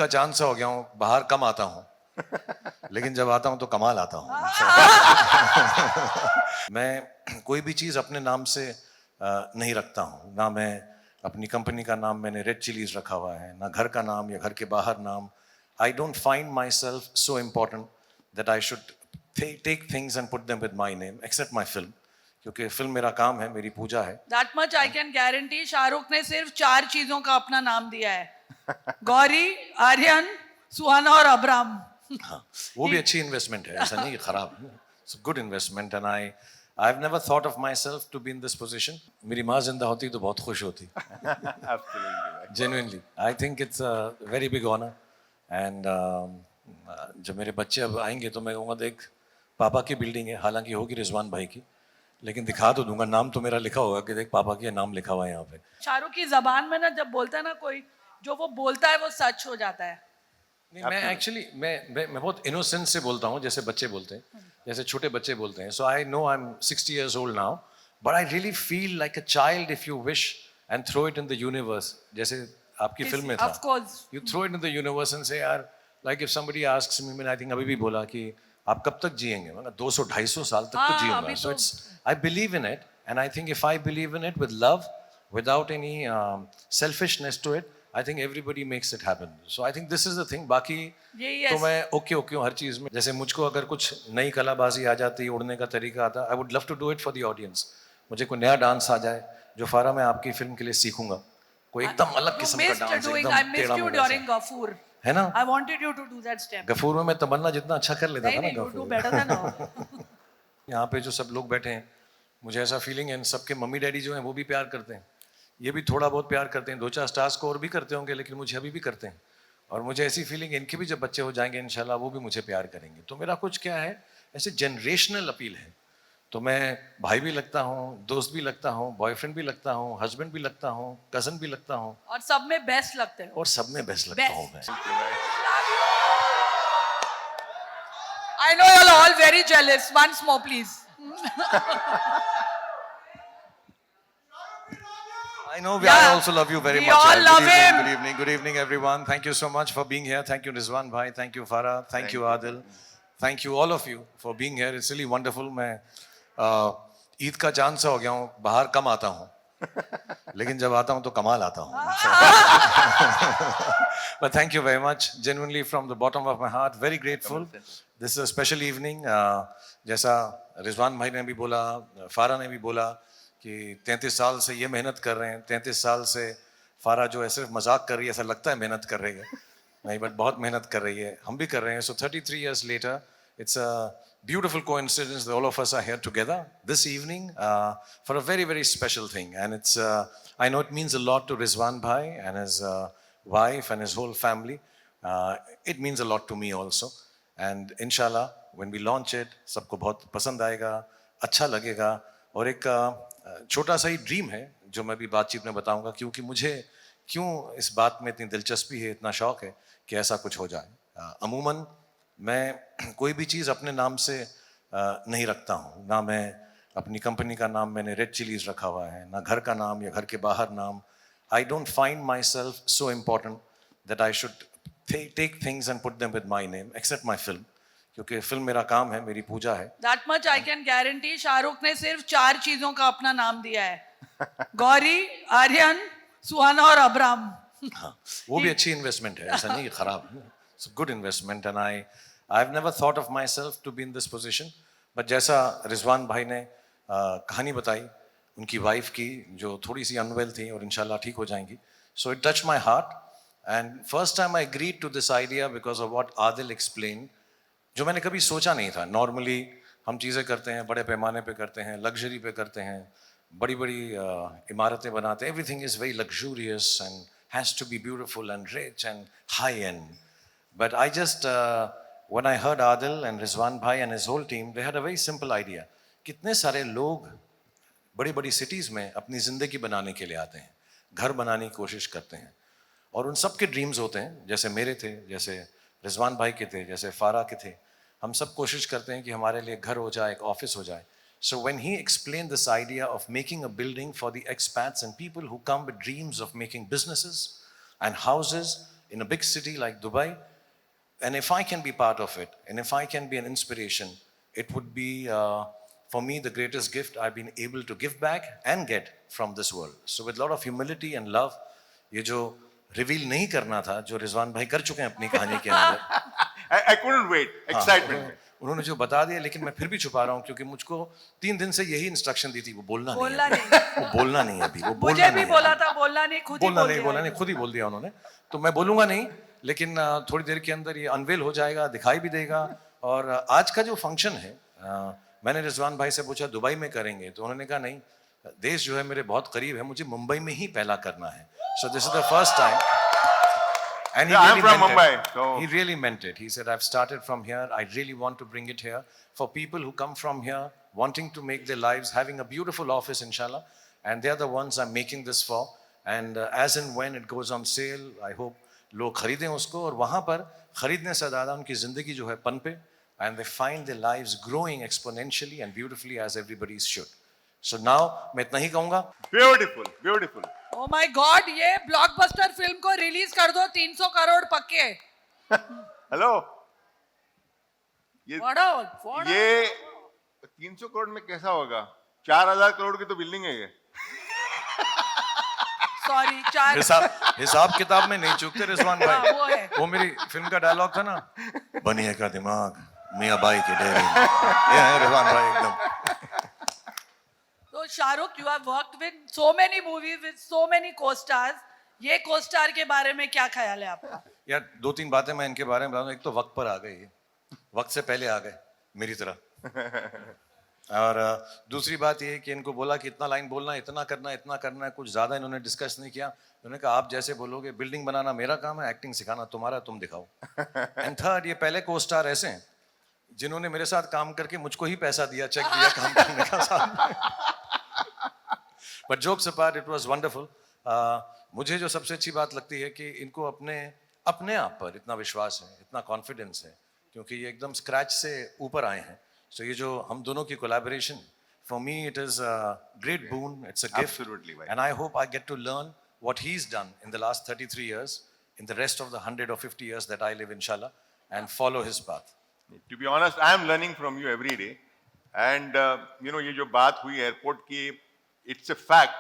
का चांद सा हो गया हूँ, बाहर कम आता हूँ लेकिन जब आता हूँ तो कमाल आता हूँ। मैं कोई भी चीज़ अपने नाम से नहीं रखता हूँ। ना मैं अपनी कंपनी का नाम मैंने रेड चिलीज रखा हुआ है, ना घर का नाम या घर के बाहर नाम। I don't find myself so important that I should take things and put them with my name, except my film, क्योंकि फिल्म मेरा काम है, मेरी पूजा है। That much I can guarantee. Shahrukh ने सिर्फ 4 चीजों का अपना नाम दिया है, गौरी, आर्यन, सुहाना और अब्राम। हाँ, वो भी अच्छी इन्वेस्टमेंट है, ऐसा नहीं कि खराब है। It's good investment and I've never thought of myself to be in this position. मेरी माँ जिंदा होती तो बहुत खुश होती। Genuinely, I think it's a very big honor. And जब मेरे बच्चे अब आएंगे तो मैं कहूँगा देख पापा की बिल्डिंग है, हालांकि होगी रिजवान भाई की, लेकिन दिखा तो दूंगा, नाम तो मेरा लिखा होगा कि देख पापा की नाम लिखा हुआ है यहाँ पे। शाहरुख की जबान में ना जब बोलता है ना कोई, जो वो बोलता है वो सच हो जाता है। नहीं, मैं एक्चुअली मैं बहुत इनोसेंस से बोलता हूँ, जैसे बच्चे बोलते हैं, जैसे छोटे बच्चे बोलते हैं। So I know I am 60 years old now, but I really feel like a child if you wish and throw it in the universe. जैसे आपकी फिल्म में था, Of course. you throw it in the universe and say यार, like if somebody asks me, I think अभी भी बोला कि आप कब तक जिएंगे, मैं 200-250 साल तक तो जिऊंगा। So it's I believe in it, and I think if I believe in it with love, without any selfishness to it, I think everybody makes it happen. So I think this is the thing. बाकी तो मैं okay हूँ हर चीज़ में। जैसे मुझको अगर कुछ नई कलाबाजी आ जाती, उड़ने का तरीका आता, I would love to do it for the audience. मुझे कोई नया डांस आ जाए जो फारा मैं आपकी फिल्म के लिए सीखूंगा, कोई एकदम अलग किस्म का डांस, एकदम टेढ़ा मेढ़ा, है ना? I wanted you to do that step. Ghafoor में मैं तमन्ना जितना अच्छा कर लेता था ना, you do Ghafoor better than all. यहाँ पे जो सब लोग बैठे हैं, मुझे ऐसा फीलिंग है सबके मम्मी डैडी जो हैं वो भी प्यार करते हैं, ये भी थोड़ा बहुत प्यार करते हैं, 2-4 स्टार्स को और भी करते होंगे, लेकिन मुझे अभी भी करते हैं। और मुझे ऐसी फीलिंग इनके भी जब बच्चे हो जाएंगे इंशाल्लाह वो भी मुझे प्यार करेंगे। तो मेरा कुछ क्या है, ऐसे जनरेशनल अपील है। तो मैं भाई भी लगता हूँ, दोस्त भी लगता हूँ, बॉयफ्रेंड भी लगता हूँ, हस्बैंड भी लगता हूँ, कजन भी लगता हूँ, और सब में बेस्ट लगते हैं। और सब में बेस्ट लगता हूँ मैं। I know you're all very jealous. Once more, please. I know, I also love you very much. We all love him. Good evening, good evening, everyone. Thank you so much for being here. Thank you, Rizwan bhai. Thank you, Farah. Thank you, Adil. Thank you, all of you, for being here. It's really wonderful. मैं ईद का चांद सा हो गया हूँ, बाहर कम आता हूँ, लेकिन जब आता हूँ तो कमाल आता हूँ। But thank you very much, genuinely from the bottom of my heart. Very grateful. This is a special evening. जैसा रिजवान भाई ने भी बोला, फारा ने भी बोला कि 33 साल से ये मेहनत कर रहे हैं। 33 साल से फारा जो है सिर्फ मजाक कर रही है, ऐसा लगता है मेहनत कर रही है, नहीं, बट बहुत मेहनत कर रही है, हम भी कर रहे हैं। So 33 years later, it's a beautiful coincidence that all of us are here together this evening for a very, very special thing. And it's I know it means a lot to Rizwan bhai and his wife and his whole family. It means a lot to me also. And inshallah, when we launch it, सबको बहुत पसंद आएगा, अच्छा लगेगा। और एक छोटा सा ही ड्रीम है जो मैं भी बातचीत में बताऊंगा, क्योंकि मुझे क्यों इस बात में इतनी दिलचस्पी है, इतना शौक है कि ऐसा कुछ हो जाए। अमूमन मैं कोई भी चीज़ अपने नाम से नहीं रखता हूँ। ना मैं अपनी कंपनी का नाम मैंने रेड चिलीज रखा हुआ है, ना घर का नाम या घर के बाहर नाम। I don't find myself so important that I should take things and put them with my name, except my film, क्योंकि फिल्म मेरा काम है, मेरी पूजा है। That much I can guarantee. Shahrukh ने सिर्फ 4 चीजों का अपना नाम दिया है, गौरी, आर्यन, सुहाना और अब्राम। हाँ, वो भी अच्छी इन्वेस्टमेंट है, ऐसा नहीं कि खराब है। It's good investment and I've never thought of myself to be in this position. But जैसा रिजवान भाई ने कहानी बताई उनकी वाइफ की, जो थोड़ी सी अनवेल थी और इंशाल्लाह ठीक हो जाएंगी, so it touched my heart. And first time I agreed to this idea because of what Adil explained, जो मैंने कभी सोचा नहीं था। नॉर्मली हम चीज़ें करते हैं, बड़े पैमाने पे करते हैं, लग्जरी पे करते हैं, बड़ी बड़ी इमारतें बनाते हैं, everything is very luxurious and has to be beautiful and rich and high end. But I just when I heard Adil and Rizwan bhai and his whole team, they had a very simple idea. कितने सारे लोग बड़ी बड़ी cities में अपनी ज़िंदगी बनाने के लिए आते हैं, घर बनाने की कोशिश करते हैं, और उन सब के ड्रीम्स होते हैं, जैसे मेरे थे, जैसे रिजवान भाई के थे, जैसे फारा के थे। हम सब कोशिश करते हैं कि हमारे लिए घर हो जाए, एक ऑफिस हो जाए। So when he explained this idea of making a building for the expats and people who come with dreams of making businesses and houses in a big city like Dubai. And if I can be part of it, and if I can be an inspiration, it would be, for me, the greatest gift I've been able to give back and get from this world. So with a lot of humility and love, ये जो reveal नहीं करना था, जो रिजवान भाई कर चुके हैं अपनी कहानी के अंदर, I couldn't wait. Excitement में. उन्होंने जो बता दिया, लेकिन मैं फिर भी छुपा रहा हूँ क्योंकि मुझको 3 दिन से यही इंस्ट्रक्शन दी थी, वो बोलना बोलना नहीं नहीं। है, वो बोलना नहीं है अभी, वो बोलना मुझे भी नहीं है बोला अभी। था बोलना नहीं, खुद ही बोलना बोल नहीं, दिया। बोलना नहीं, खुद ही बोल दिया उन्होंने। तो मैं बोलूंगा नहीं, लेकिन थोड़ी देर के अंदर ये अनवेल हो जाएगा, दिखाई भी देगा। और आज का जो फंक्शन है, मैंने रिजवान भाई से पूछा दुबई में करेंगे, तो उन्होंने कहा नहीं, देश जो है मेरे बहुत करीब है, मुझे मुंबई में ही पहला करना है। So this is the first time. And he Yeah, I'm really from meant Mumbai, it. so- He really meant it. He said, I've started from here. I really want to bring it here for people who come from here, wanting to make their lives, having a beautiful office, inshallah. And they're the ones I'm making this for. And as and when it goes on sale, I hope लोग खरीदें उसको, और वहाँ पर खरीदने से ज़्यादा उनकी ज़िंदगी जो है पनपे, and they find their lives growing exponentially and beautifully as everybody should. So now मैं इतना ही कहूँगा। Beautiful, beautiful. Oh my God, ये ब्लॉकबस्टर फिल्म को रिलीज कर दो, 300 करोड़ पक्के। हेलो. ये What ये 300 करोड़ में कैसा होगा? 4000 करोड़ की तो बिल्डिंग है ये. सॉरी, 4 हिसाब किताब में नहीं चूकते रिजवान हाँ, भाई। वो है। वो मेरी फिल्म का डायलॉग था ना, बनिए का दिमाग मियाँ बाई के डेरे में। ये है रिजवान भाई एकदम। तो Shahrukh, you have worked with so many movies with so many को-स्टार्स, ये को-स्टार के बारे में क्या ख्याल है आपका? यार 2-3 बातें मैं इनके बारे में बताऊं। एक तो वक्त पर आ गए, ये वक्त से पहले आ गए मेरी तरह। और दूसरी बात ये है कि इनको बोला कि इतना लाइन बोलना, इतना करना है, कुछ ज्यादा इन्होंने डिस्कस नहीं किया। उन्होंने कहा आप जैसे बोलोगे, बिल्डिंग बनाना मेरा काम है, एक्टिंग सिखाना तुम्हारा, तुम दिखाओ। एंड थर्ड, ये पहले को स्टार ऐसे हैं जिन्होंने मेरे साथ काम करके मुझको ही पैसा दिया, चेक दिया काम करने का साथ। But jokes apart, it was wonderful. मुझे जो सबसे अच्छी बात लगती है कि इनको अपने आप पर इतना विश्वास है, इतना कॉन्फिडेंस है, क्योंकि ये एकदम स्क्रैच से ऊपर आए हैं। सो ये जो हम दोनों की collaboration, for me it is great boon, it's a gift, Absolutely, भाई. And I hope I get to learn what he's done in the last 33 years in the rest of the 100 or 50 years that I live, inshallah, and follow his path. To be honest, I am learning from you every day. And you know, ये जो बात हुई airport की, it's a fact.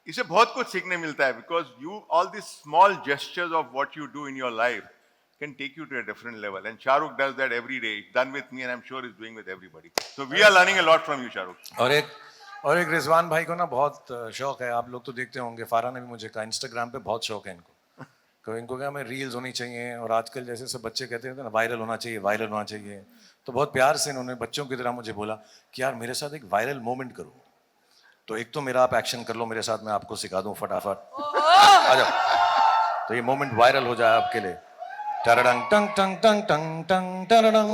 इससे बहुत कुछ सीखने मिलता है, because you, all these small gestures of what you do in your life can take you to a different level. And Shahrukh does that every day. He's done with me, and I'm sure he's doing with everybody. So we are learning a lot from you, Shahrukh. और एक रिजवान भाई को ना बहुत शौक है, आप लोग तो देखते होंगे, फारा ने भी मुझे कहा इंस्टाग्राम पे बहुत शौक है इनको। तो इनको क्या, मैं रील्स होनी चाहिए, और आजकल जैसे सब बच्चे कहते हैं ना, वायरल होना चाहिए, वायरल होना चाहिए। तो बहुत प्यार से इन्होंने बच्चों की तरह मुझे बोला कि यार मेरे साथ एक वायरल मोमेंट करो। तो एक तो मेरा आप एक्शन कर लो मेरे साथ, मैं आपको सिखा दूं फटाफट, आ जाओ। तो ये मोमेंट वायरल हो जाए आपके लिए। टरडंग टंग टंग टंग टंग टंग टरडंग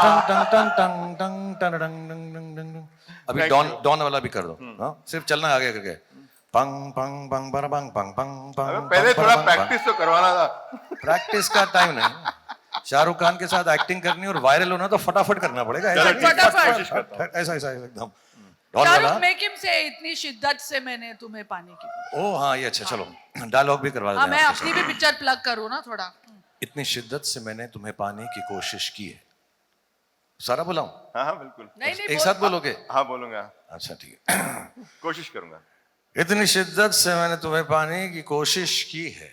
टंग टंग टंग टंग टंग टरडंग डंग डंग डंग डंग। अभी Thank डॉन you. डॉन वाला भी कर दो, हाँ, सिर्फ चलना आगे करके, पंग पंग पंग बर पंग पंग पंग अबे पंग। पहले थोड़ा प्रैक्टिस तो करवाना था. प्रैक्टिस का टाइम नहीं। शाहरुख खान के साथ एक्टिंग करनी और वायरल होना तो फटाफट करना पड़ेगा, ऐसा चलो, ठीक, फटाफट। कोशिश करता हूँ. ऐसा एकदम डॉन वाला। शाहरुख, मेक हिम से इतनी शिद्दत से मैंने तुम्हें पाने की। ओ हाँ, ये अच्छा, चलो डायलॉग भी करवा हाँ, देते मैं हैं आपके अपनी भी पिक्चर प्लग करूँ ना थोड़ा। साथ। इतनी शिद्दत से मैंने तुम्हें पाने की कोशिश की है। सारा बुलाऊं? हाँ हाँ बिल्कुल. नहीं नहीं, एक साथ बोलोगे? हाँ बोलूंगा. अच्छा ठीक है। कोशिश करूंगा. इतनी शिद्दत से मैंने तुम्हें पाने की कोशिश की है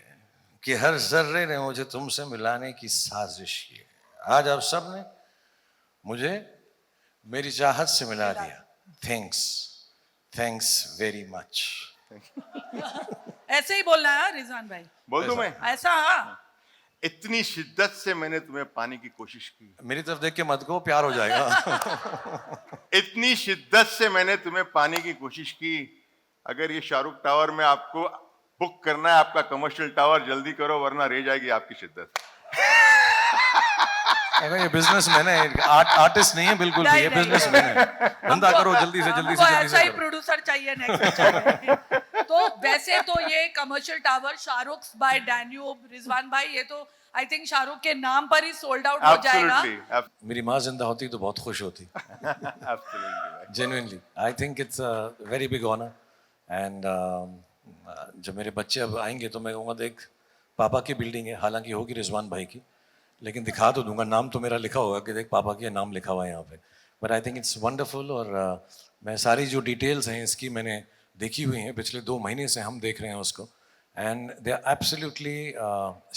कि हर जर्रे ने मुझे तुमसे मिलाने की साजिश की है। आज आप सब ने मुझे मेरी चाहत से मिला दिया। Thanks very much. ऐसे ही बोलना है रिजवान भाई, बोल दूं मैं? ऐसा। हाँ, इतनी शिद्दत से मैंने तुम्हें पाने की कोशिश की. मेरी तरफ देख के मत को, प्यार हो जाएगा। इतनी शिद्दत से मैंने तुम्हें पाने की कोशिश की. अगर ये शाहरुख टावर में आपको बुक करना है, आपका कमर्शियल टावर, जल्दी करो वरना रह जाएगी आपकी शिद्दत. अगर ये बिजनेसमैन है, आर्टिस्ट नहीं है बिल्कुल भी, नहीं, ये नहीं। बिजनेसमैन है। धंधा करो जल्दी से हमको ऐसा ही करो। प्रोड्यूसर चाहिए नेक्स्ट। तो वैसे तो ये commercial tower Shahrukh by Danube, Rizwan भाई, ये तो आई थिंक शाहरुख के नाम पर ही सोल्ड आउट हो जाएगा। Absolutely. मेरी माँ जिंदा होती तो बहुत खुश होती। Absolutely. Genuinely, I think it's a very big honor, and जब मेरे बच्चे अब आएंगे तो मैं कहूँगा देख, पापा की बिल्डिंग है, हालांकि होगी रिजवान भाई की, लेकिन दिखा तो दूंगा, नाम तो मेरा लिखा होगा कि देख पापा का नाम लिखा हुआ है यहाँ पे। But I think it's wonderful. और मैं सारी जो डिटेल्स हैं इसकी मैंने देखी हुई हैं, पिछले 2 महीने से हम देख रहे हैं उसको, and they are absolutely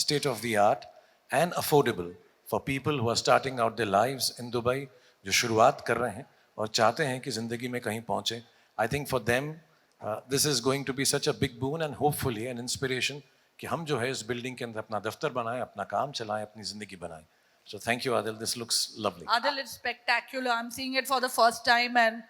state of the art and affordable for people who are starting out their lives in Dubai, जो शुरुआत कर रहे हैं और चाहते हैं कि ज़िंदगी में कहीं पहुँचे। I think for them this is going to be such a big boon and hopefully an inspiration कि हम जो है इस बिल्डिंग के अंदर अपना दफ्तर बनाएं, अपना काम चलाएं, अपनी ज़िंदगी बनाएं। So thank you, Adil. This looks lovely. Adil, it's spectacular. I'm seeing it for the first time and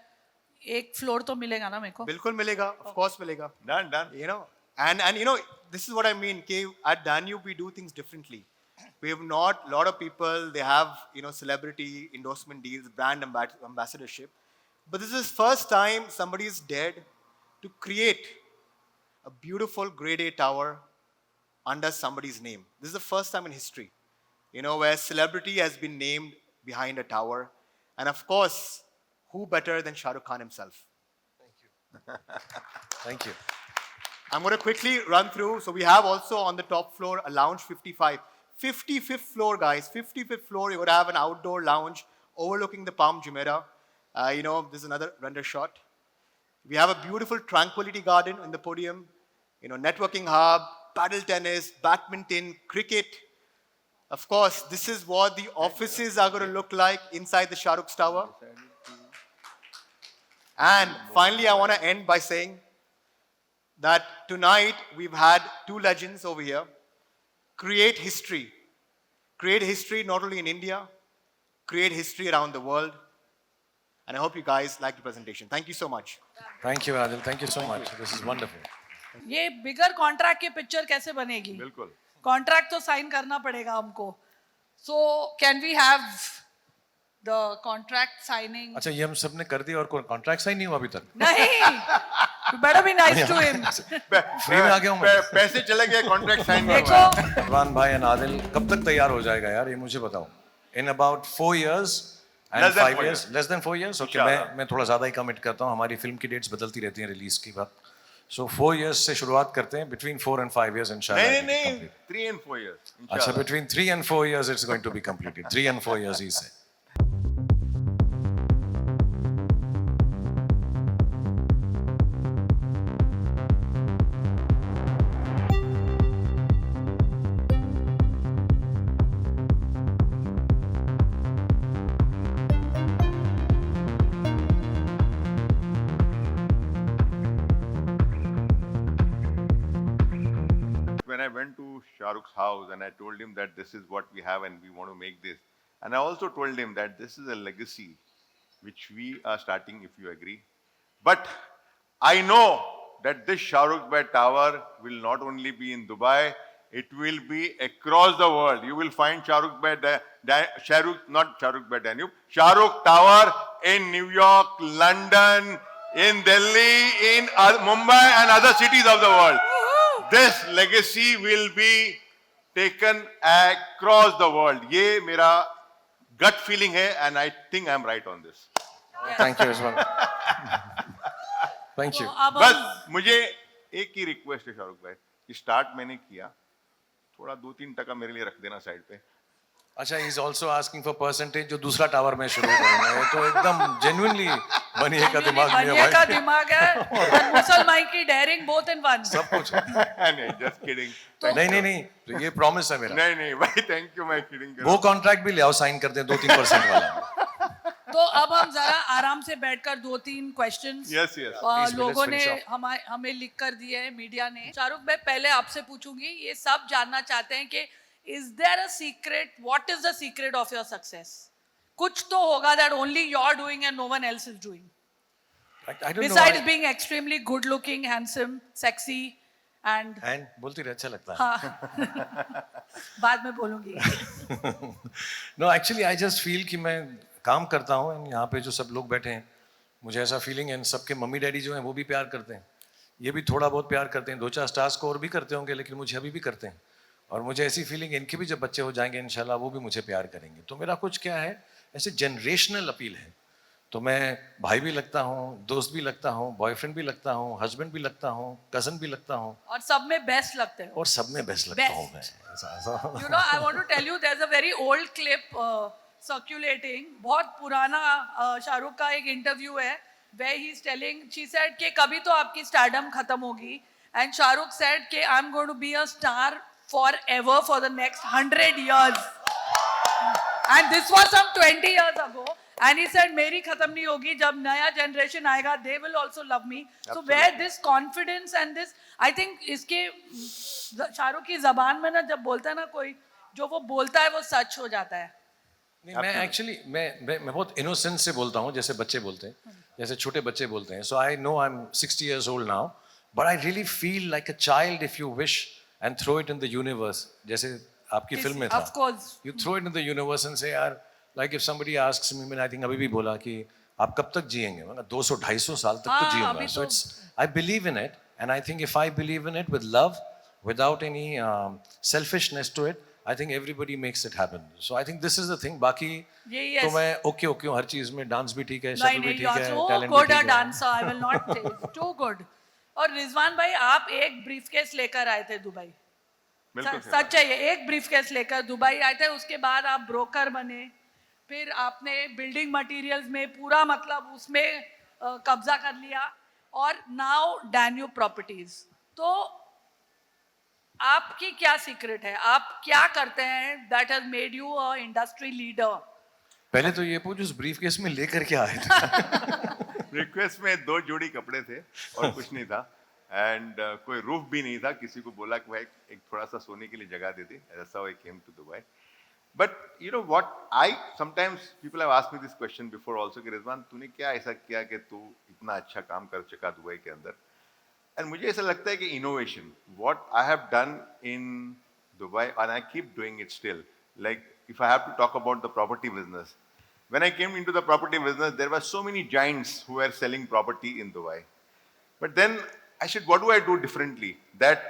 एक फ्लोर तो मिलेगा ना मेरे को? बिल्कुल मिलेगा, of course मिलेगा. Done. You know, and you know, this is what I mean. कि at Danube we do things differently. We have not lot of people. They have celebrity endorsement deals, brand ambassadorship, but this is first time somebody is dared to create a beautiful grade A tower under somebody's name. This is the first time in history, where celebrity has been named behind a tower. And of course, who better than Shah Rukh Khan himself? Thank you. I'm going to quickly run through. So we have also on the top floor a lounge 55. 55th floor, guys. 55th floor, you're going to have an outdoor lounge overlooking the Palm Jumeirah. This is another render shot. We have a beautiful tranquility garden in the podium. Networking hub, paddle tennis, badminton, cricket. Of course, this is what the offices are going to look like inside the Shah Rukh's tower. And finally, I want to end by saying that tonight we've had 2 legends over here create history. Create history not only in India, create history around the world. And I hope you guys liked the presentation. Thank you so much. Thank you, Adil. Thank you so much. This is wonderful. ये बिगर contract की picture कैसे बनेगी? बिल्कुल. Contract तो sign करना पड़ेगा हमको. So can we have the contract signing? अच्छा, ये हम सब ने कर दिया और कोई कॉन्ट्रैक्ट साइन नहीं हुआ अभी तक? नहीं. You better be nice to him. Free में आ गया हूँ मैं। पैसे चले गए, कॉन्ट्रैक्ट साइन नहीं देखो, हुआ. रिजवान भाई एंड आदिल कब तक तैयार हो जाएगा यार, ये मुझे बताओ। In about 4 years and Less than 5 4 years, less than 4 years. Okay, मैं थोड़ा ज़्यादा ही कमिट करता हूँ, हमारी फिल्म की डेट्स बदलती रहती हैं रिलीज की बात। So 4 years से शुरुआत करते हैं, between 4 and 5 years इंशाल्लाह। नहीं, 3 and 4 years. अच्छा, between 3 and 4 years it's going to be completed. 3 and 4 years ही से। When I went to Shah Rukh's house and I told him that this is what we have and we want to make this, and I also told him that this is a legacy which we are starting, if you agree. But I know that this Shah Rukh Bhai Tower will not only be in Dubai, it will be across the world. You will find Shah Rukh Bhai Danube, Shah Rukh Tower in New York, London, in Delhi, in Mumbai and other cities of the world. This legacy will be taken across the world. ये मेरा gut feeling है and I think I'm right on this. Thank you as well. Thank you. तो अब बस हम मुझे एक ही request है शाहरुख भाई कि स्टार्ट मैंने किया, थोड़ा 2-3 टका मेरे लिए रख देना साइड पे. अच्छा, he is also asking for percentage जो दूसरा टावर में शुरू करूंगा, ये तो एकदम genuinely बनिए का दिमाग में है बनिए का भाई। दिमाग है और मुसलमान की डेयरिंग बोथ इन वन. सब कुछ। नहीं, just kidding. नहीं, तो ये प्रॉमिस है मेरा। नहीं भाई, थैंक यू, मैं किडिंग कर वो कॉन्ट्रैक्ट भी ले आओ, साइन कर दे 2-3% वाला। तो अब हम जरा आराम से बैठकर 2-3 क्वेश्चंस Yes, yes. Please, लोगों let's ने finish हमें लिख कर दिए हैं, मीडिया ने. शाहरुख भाई, पहले आपसे पूछूंगी, ये सब जानना चाहते हैं कि is there a secret, what is the secret of your success? कुछ तो होगा that only you are doing and no one else is doing, I don't know. Besides being extremely good looking, handsome, sexy and And बोलती रहे, अच्छा लगता है। हाँ बाद में बोलूंगी. No, actually I just feel कि मैं काम करता हूँ and यहाँ पे जो सब लोग बैठे हैं, मुझे ऐसा फीलिंग है, सबके मम्मी डैडी जो हैं वो भी प्यार करते हैं, ये भी थोड़ा बहुत प्यार करते हैं, 2-4 स्टार्स को और भी करते होंगे, लेकिन मुझे अभी भी करते हैं। और मुझे ऐसी फीलिंग है इनके भी जब बच्चे हो जाएंगे इंशाल्लाह वो भी मुझे प्यार करेंगे। तो मेरा कुछ क्या है, ऐसे जनरेशनल अपील है। तो मैं भाई भी लगता हूँ, दोस्त भी लगता हूँ, बॉयफ्रेंड भी लगता हूँ, हस्बैंड भी लगता हूँ, कजन भी लगता हूँ, और सब में बेस्ट लगते हो. और सब में बेस्ट लगता हूँ मैं. You know, I want to tell you, there's a very old clip circulating. बहुत पुराना शाहरुख का एक इंटरव्यू है where he's telling, she said कि कभी तो आपकी स्टारडम खत्म होगी, and शाहरुख said कि I'm going to be a star forever for the next 100 years. And this was some 20 years ago. And he said, मेरी खत्म नहीं होगी, जब नया generation आएगा, they will also love me. So where this confidence and this, I think इसके शाहरुख की जबान में ना जब बोलता है ना कोई, जो वो बोलता है वो सच हो जाता है. नहीं, मैं एक्चुअली मैं बहुत इनोसेंस से बोलता हूँ, जैसे बच्चे बोलते हैं, जैसे छोटे बच्चे बोलते हैं. So I know I am 60 years old now, but I really feel like a child if you wish and throw it in the universe. जैसे आपकी फिल्म में था. Of course. You throw it in the universe and say, यार, like if somebody asks me, मैंने I think अभी भी बोला कि आप कब तक जिएंगे? मैंने 200-250 साल तक तो हाँ, जिऊंगा. अभी So तो- it's I believe in it, and I think if I believe in it with love, without any selfishness to it, I think everybody makes it happen. So I think this is the thing. बाकी यही तो है. मैं okay हूँ हर चीज में. Dance भी ठीक है, नहीं शक्ल भी नहीं, ठीक you are है, so टैलेंट भी good ठीक a है. dancer. I will not say it's too good. और रिजवान भाई, आप एक ब्रीफकेस लेकर आए थे दुबई. बिल्कुल सच है ये, एक ब्रीफकेस लेकर दुबई आए थे. उसके बाद आप ब्रोकर बने, फिर आपने बिल्डिंग मटेरियल्स में पूरा मतलब उसमें कब्जा कर लिया, और नाउ डैन्यूब प्रॉपर्टीज. तो आपकी क्या सीक्रेट है? आप क्या करते हैं that has made you a industry leader? पहले तो ये पूछ, उस ब्रीफ केस में लेकर क्या आए थे? रिक्वेस्ट में 2 जोड़ी कपड़े थे और कुछ नहीं था, एंड कोई रूफ भी नहीं था. किसी को बोला कि भाई एक थोड़ा सा सोने के लिए जगह दे दे. That's how I came to Dubai. But you know what, I sometimes people have asked me this question before also कि रिजवान तूने क्या ऐसा किया कि तू इतना अच्छा काम कर चुका दुबई के अंदर. एंड मुझे ऐसा लगता है कि innovation, what I have done in Dubai, and I keep doing it still. Like if I have to talk about the property business, when I came into the property business, there were so many giants who were selling property in Dubai. But then I said, what do I do differently that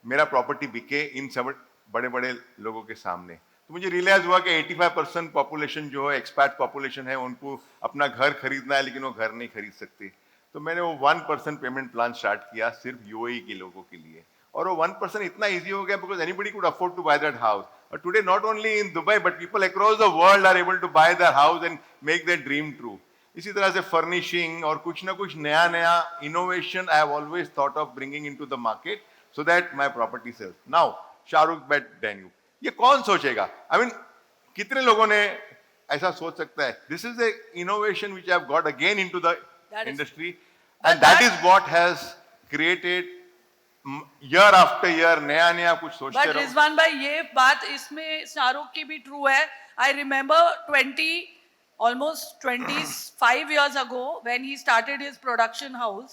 मेरा property बिके इन सब बड़े बड़े लोगों के सामने. तो मुझे रियलाइज हुआ कि 85% पॉपुलेशन जो है एक्सपैट पॉपुलेशन है, उनको अपना घर खरीदना है लेकिन वो घर नहीं खरीद सकते. तो मैंने वो 1% पेमेंट प्लान स्टार्ट किया सिर्फ यूएई के लोगों के लिए, और वो 1% इतना इजी हो गया because anybody could afford to buy that house. और today not only in Dubai but people across the world are able to buy that house and make their dream true. इसी तरह से फर्निशिंग और कुछ ना कुछ नया नया innovation I have always thought of bringing into the market so that my property sales. Now Shahrukh by Danube, ये कौन सोचेगा? आई मीन कितने लोगों ने ऐसा सोच सकता है? This is the innovation which I have got again into the That is- industry, and that is what has created year after year नया नया कुछ सोचते बट रहो. रिजवान भाई, ये बात इसमें शाहरुख की भी ट्रू है. I remember almost 25 years ago when he started his production house.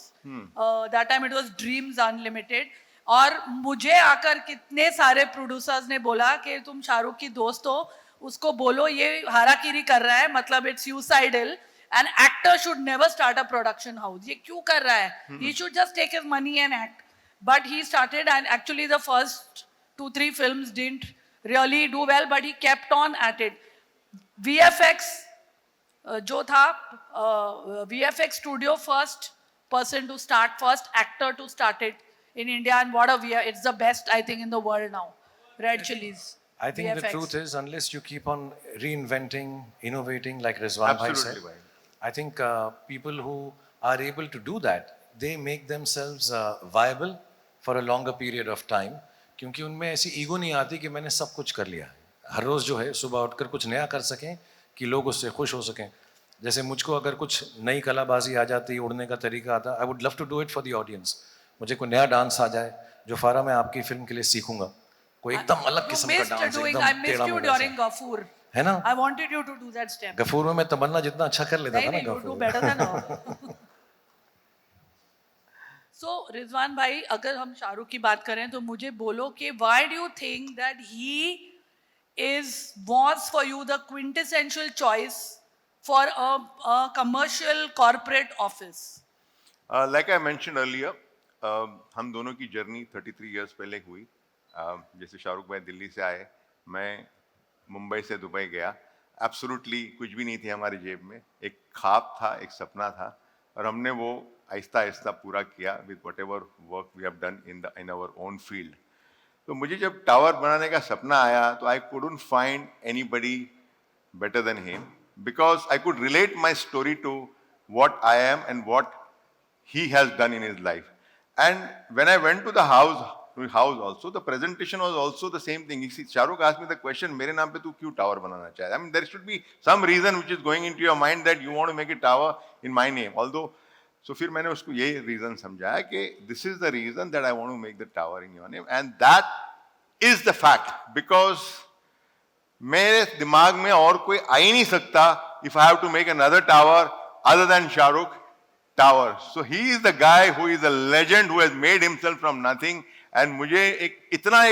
That time it was Dreams Unlimited. और मुझे आकर कितने सारे प्रोड्यूसर्स ने बोला कि तुम शाहरुख की दोस्त हो, उसको बोलो ये हाराकीरी कर रहा है, मतलब it's suicidal. An actor should never start a production house. ये क्यों कर रहा है? He should just take his money and act. But he started, and actually the first 2-3 films didn't really do well, but he kept on at it. VFX जो था, VFX studio, first person to start, first actor to start it in India, and what a it's the best I think in the world now. Red Chillies. I think the VFX. truth is, unless you keep on reinventing, innovating, like Rizwan bhai said, Absolutely, bhai. I think people who are able to do that, they make themselves viable for a longer period of time. क्योंकि उनमें ऐसी ego नहीं आती कि मैंने सब कुछ कर लिया है. हर रोज जो है सुबह उठकर कुछ नया कर सकें कि लोग उससे खुश हो सकें. जैसे मुझको अगर कुछ नई कलाबाजी आ जाती, उड़ने का तरीका आता, I would love to do it for the audience. मुझे कोई नया डांस आ जाए जो फारा मैं आपकी फिल्म के लिए सीखूंगा, कोई एकदम अलग You किस्म का missed डांस, doing, एकदम I missed टेढ़ा you मेढ़ा सा. during Gafoor. है ना? I wanted you to do that step. Ghafoor में मैं तमन्ना जितना अच्छा कर लेता था नहीं ना नहीं, you do Ghafoor. better than her. So Rizwan भाई, अगर हम शाहरुख की बात करें तो मुझे बोलो कि why do you think that he was for you the quintessential choice for a commercial corporate office? Like I mentioned earlier, हम दोनों की जर्नी 33 years पहले हुई. जैसे शाहरुख भाई दिल्ली से आए, मैं मुंबई से दुबई गया, एब्सोल्युटली कुछ भी नहीं थी हमारी जेब में, एक ख्वाब था, एक सपना था, और हमने वो आहिस्ता आहिस्ता पूरा किया with whatever work we have done in our own field. तो मुझे जब टावर बनाने का सपना आया तो I couldn't find anybody better than him, because I could relate my story to what I am and what he has done in his life. And when I went to the house also, the presentation was also the same thing. You see, Shahrukh asked me the question, मेरे नाम पे तू क्यों tower बनाना चाहे? I mean, there should be some reason which is going into your mind that you want to make a tower in my name. Although, so फिर मैंने उसको ये reason समझाया कि this is the reason that I want to make the tower in your name, and that is the fact, because मेरे दिमाग में और कोई आ ही नहीं सकता if I have to make another tower other than Shahrukh tower. So he is the guy who is a legend who has made himself from nothing. And मुझे इतना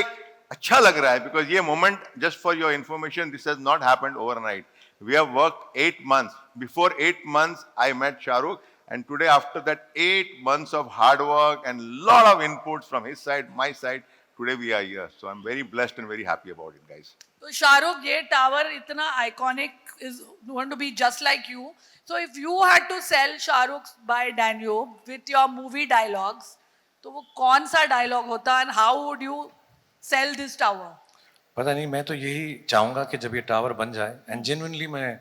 अच्छा लग रहा है because ये moment, just for your information, this has not happened overnight. We have worked 8 months. Before 8 months, I met Shahrukh, and today, after that 8 months of hard work and lot of inputs from his side, my side, today we are here. So I'm very blessed and very happy about it, guys. तो शाहरुख, ये tower इतना iconic is going to be just like you. So if you had to sell Shahrukh by Danube with your movie dialogues, तो वो कौन सा dialogue होता and how would you sell this tower? पता नहीं, मैं तो यही चाहूँगा कि जब ये टावर बन जाए, एंड जेन्युइनली मैं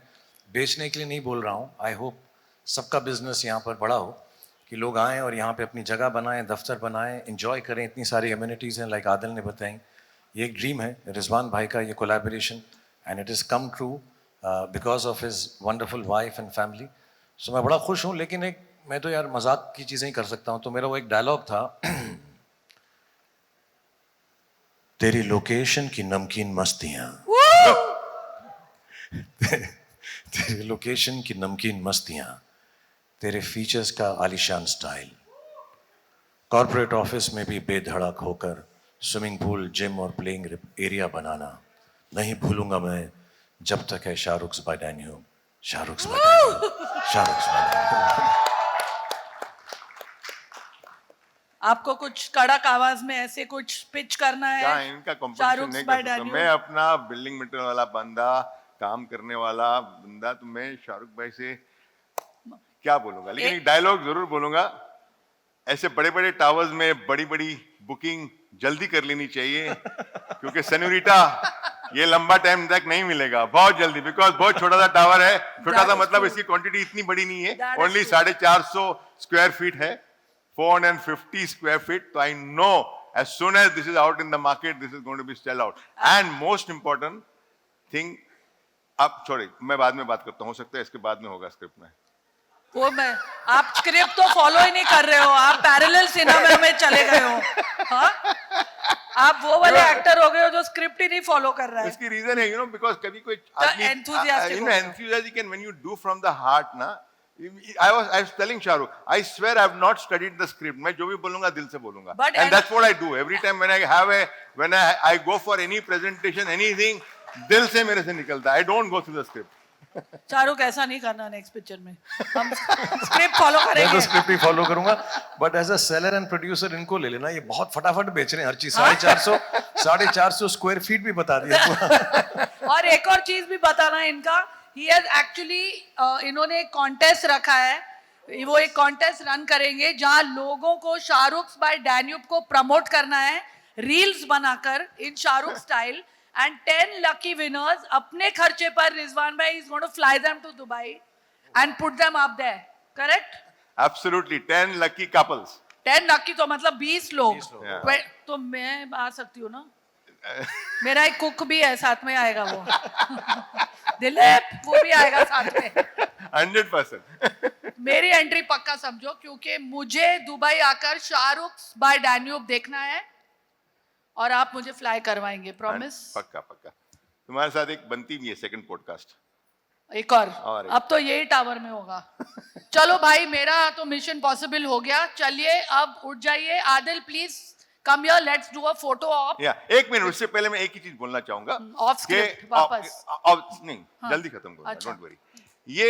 बेचने के लिए नहीं बोल रहा हूँ, आई होप सबका बिजनेस यहाँ पर बड़ा हो, कि लोग आएँ और यहाँ पे अपनी जगह बनाएं, दफ्तर बनाएं, एंजॉय करें. इतनी सारी एम्यूनिटीज़ हैं, लाइक आदिल ने बताई. ये एक ड्रीम है रिजवान भाई का, ये collaboration, and it is come true because of his wonderful wife and family. So मैं बड़ा खुश हूँ. लेकिन मैं तो यार मजाक की चीज़ें ही कर सकता हूँ. तो मेरा वो एक डायलॉग था, तेरी लोकेशन की नमकीन मस्तियाँ, तेरी लोकेशन की नमकीन मस्तियाँ, तेरे फीचर्स का आलीशान स्टाइल, कॉर्पोरेट ऑफिस में भी बेधड़क होकर स्विमिंग पूल, जिम और प्लेइंग एरिया बनाना नहीं भूलूंगा मैं जब तक है Shahrukh by Danube, Shahrukh by Danube, Shahrukh by Danube. आपको कुछ कड़क आवाज में ऐसे कुछ पिच करना है? क्या इनका कंपटीशन नहीं कर सकता. मैं अपना बिल्डिंग मटेरियल वाला बंदा, काम करने वाला बंदा, तो मैं शाहरुख भाई से क्या बोलूंगा. लेकिन एक डायलॉग जरूर बोलूंगा. ऐसे बड़े बड़े टावर्स में बड़ी बड़ी बुकिंग जल्दी कर लेनी चाहिए, क्योंकि सेन्योरिटा ये लंबा टाइम तक नहीं मिलेगा, बहुत जल्दी, बिकॉज बहुत छोटा सा टावर है. छोटा सा मतलब इसकी क्वांटिटी इतनी बड़ी नहीं है, ओनली 450 स्क्वायर फीट है, 450 square feet. So I know as soon as this is out in the market, this is going to be sell out. And most important thing, अब sorry, मैं बाद में बात करता हूँ, हो सकता है इसके बाद में होगा स्क्रिप्ट में. वो मैं, आप स्क्रिप्ट तो फॉलो ही नहीं कर रहे हो, आप पैरेलल सिनेमा में चले गए हो. हाँ, आप वो वाले एक्टर हो गए हो जो स्क्रिप्ट ही नहीं फॉलो कर रहा है. इसकी रीजन है, because कभी कोई enthusiastic enthusiastic, and when you do from the heart ना. I was telling Shahrukh, I swear I have not studied the script. मैं जो भी बोलूँगा दिल से बोलूँगा. And that's what I do every time when I go for any presentation, anything, दिल से मेरे से निकलता है. I don't go through the script. Shahrukh, ऐसा नहीं करना नेक्स्ट पिक्चर में. हम स्क्रिप्ट फॉलो मैं करेंगे. तो स्क्रिप्ट ही फॉलो करूंगा. But as a seller and producer इनको ले लेना, ये बहुत फटाफट बेच रहे हैं हर चीज. 450 स्क्वायर फीट भी बता दिया. और एक और चीज भी बताना है इनका. He has actually, इन्होंने एक कॉन्टेस्ट रखा है. वो एक कॉन्टेस्ट रन करेंगे जहां लोगों को शाहरुख बाय डैन्यूब को प्रमोट करना है, रील्स बनाकर in Shahrukh style, and 10 lucky winners अपने खर्चे पर रिजवान भाई is going to fly them to Dubai and put them up there. Correct? Absolutely, 10 lucky couples. 10 lucky तो मतलब 20 लोग. Yeah. तो मैं आ सकती हूँ ना? मेरा एक कुक भी है, साथ में आएगा वो. दिलीप, वो भी आएगा साथ में. 100%. मेरी एंट्री पक्का समझो, क्योंकि मुझे दुबई आकर शाहरुख बाय डैन्यूब देखना है और आप मुझे फ्लाई करवाएंगे. प्रॉमिस? पक्का पक्का. तुम्हारे साथ एक बनती भी है सेकंड पॉडकास्ट. एक और अब तो यही टावर में होगा. चलो भाई, मेरा तो मिशन पॉसिबल हो गया. चलिए अब उठ जाइए. Adil, please come here, let's do a photo op. एक मिनट, उससे पहले मैं एक ही चीज बोलना चाहूंगा. ऑफ स्क्रिप्ट वापस. नहीं, जल्दी खत्म करूंगा, डोंट वरी. ये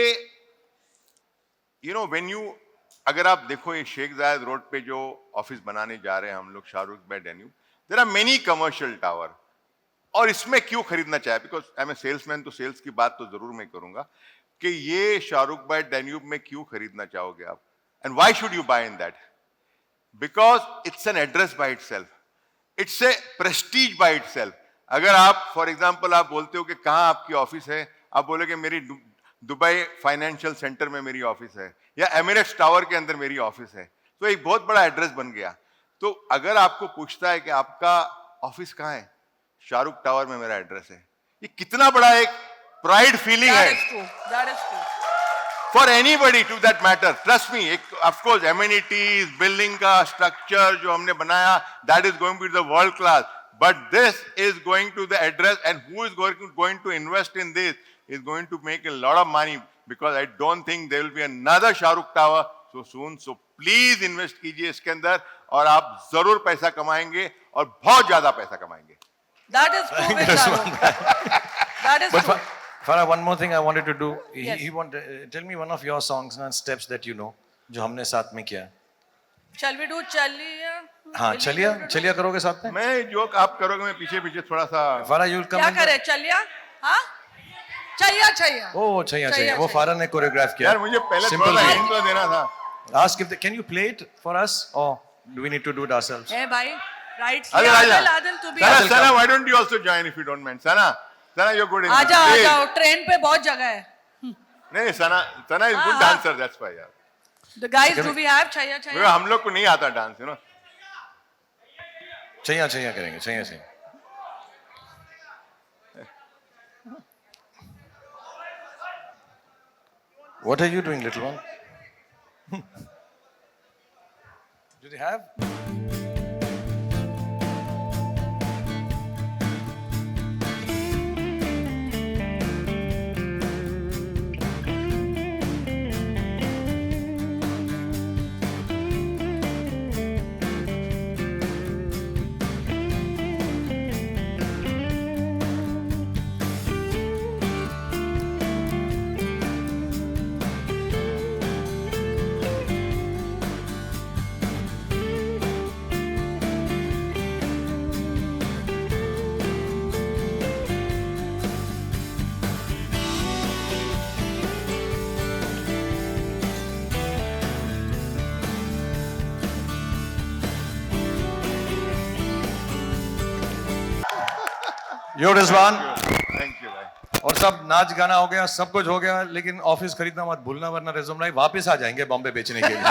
when you, अगर आप देखो ये शेख जायद रोड पे जो ऑफिस बनाने जा रहे हैं हम लोग, Shahrukh by Danube, there are many commercial tower. और इसमें क्यों खरीदना चाहे, because I am a salesman, तो सेल्स की बात तो जरूर मैं करूंगा कि ये शाहरुख भाई डैन्यूब में क्यों खरीदना चाहोगे आप, and why should you buy in that? Because it's an address by itself, it's a prestige by itself. अगर आप फॉर एग्जांपल आप बोलते हो कि कहाँ आपकी ऑफिस है, आप बोलोगे मेरी दुबई फाइनेंशियल सेंटर में मेरी ऑफिस है, या एमिरेट्स टावर के अंदर मेरी ऑफिस है, तो एक बहुत बड़ा एड्रेस बन गया. तो अगर आपको पूछता है कि आपका ऑफिस कहाँ है, शाहरुख टावर में मेरा एड्रेस है, ये कितना बड़ा एक प्राइड फीलिंग That है is true. That is true. For anybody to that matter. Trust me, एक ऑफकोर्स एमिनिटीज, बिल्डिंग का स्ट्रक्चर जो हमने बनाया, that is going to the world class, but this is going to the address, and who is going to invest in this is going to make a lot of money, because I don't think there will be another Shahrukh Tower so soon. So please invest कीजिए इसके अंदर, और आप जरूर पैसा कमाएंगे, और बहुत ज्यादा पैसा कमाएंगे. That is true with Shahrukh. That is But true. Farah, one more thing I wanted to do. Yes. He wanted tell me one of your songs and steps that you know, जो हमने साथ में किया. Shall we do चलिया? हाँ, चलिया करोगे साथ में? मैं जो आप करोगे, मैं पीछे पीछे थोड़ा सा. Farah, you'll come. क्या in the- करे चलिया? हाँ? चाहिए. Oh, चाहिए. वो फारा ने कोरियोग्राफ किया. यार मुझे पहले Simple थोड़ा सा thing. intro देना था. Ask if can you play it for us, or do we need to do it ourselves? ए भाई, right? Adil, तू भी Sana, आ. Sana, why don't you also join if you don't mind? Sana, you're good in आ this. Please. जाओ. Train पे बहुत जगह है. नहीं, Sana is good हाँ. dancer, that's why यार. The guys, do we have चाहिए? हम लोग को नहीं आता डांस, you know. चाहिए करेंगे, चाहिए. What are you doing, little one? Do they have? Yo Rizwan. Thank you, भाई. और सब नाच गाना हो गया, सब कुछ हो गया, लेकिन ऑफिस खरीदना मत भूलना, वरना रिज्यूम लाइव वापस आ जाएंगे बॉम्बे बेचने के लिए.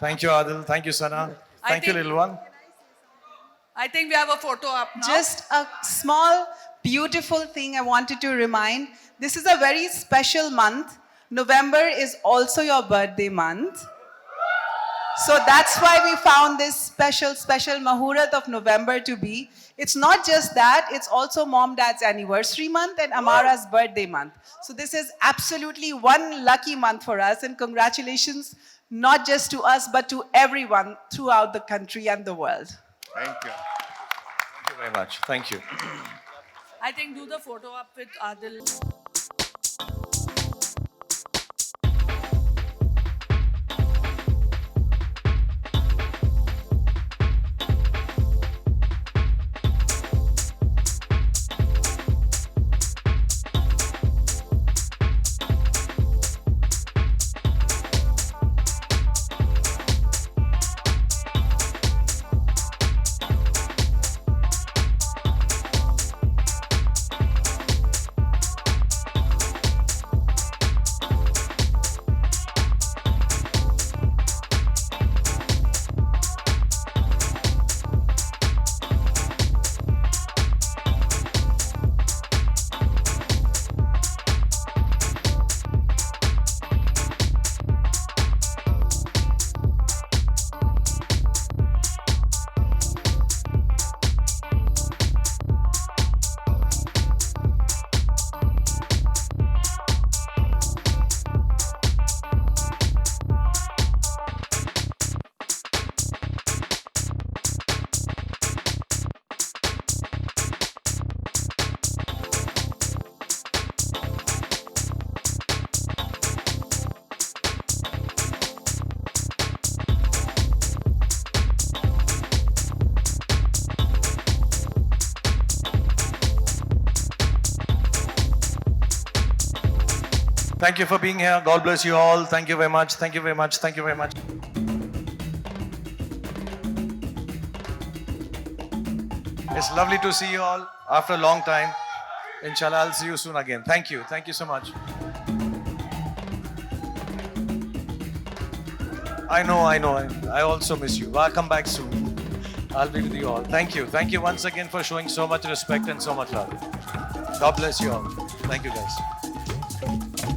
Thank you Adil, thank you Sana, thank you think- little one. I think we have a photo up now. Just a small, beautiful thing I wanted to remind. This is a very special month. November is also your birthday month. So that's why we found this special Mahurat of November to be. It's not just that, it's also Mom Dad's anniversary month and Amara's birthday month. So this is absolutely one lucky month for us, and congratulations not just to us but to everyone throughout the country and the world. Thank you. Thank you very much. Thank you. I think do the photo up with Adil. Thank you for being here. God bless you all. Thank you very much. Thank you very much. Thank you very much. It's lovely to see you all after a long time. Inshallah, I'll see you soon again. Thank you. Thank you so much. I know. I also miss you. I'll come back soon. I'll be with you all. Thank you. Thank you once again for showing so much respect and so much love. God bless you all. Thank you, guys.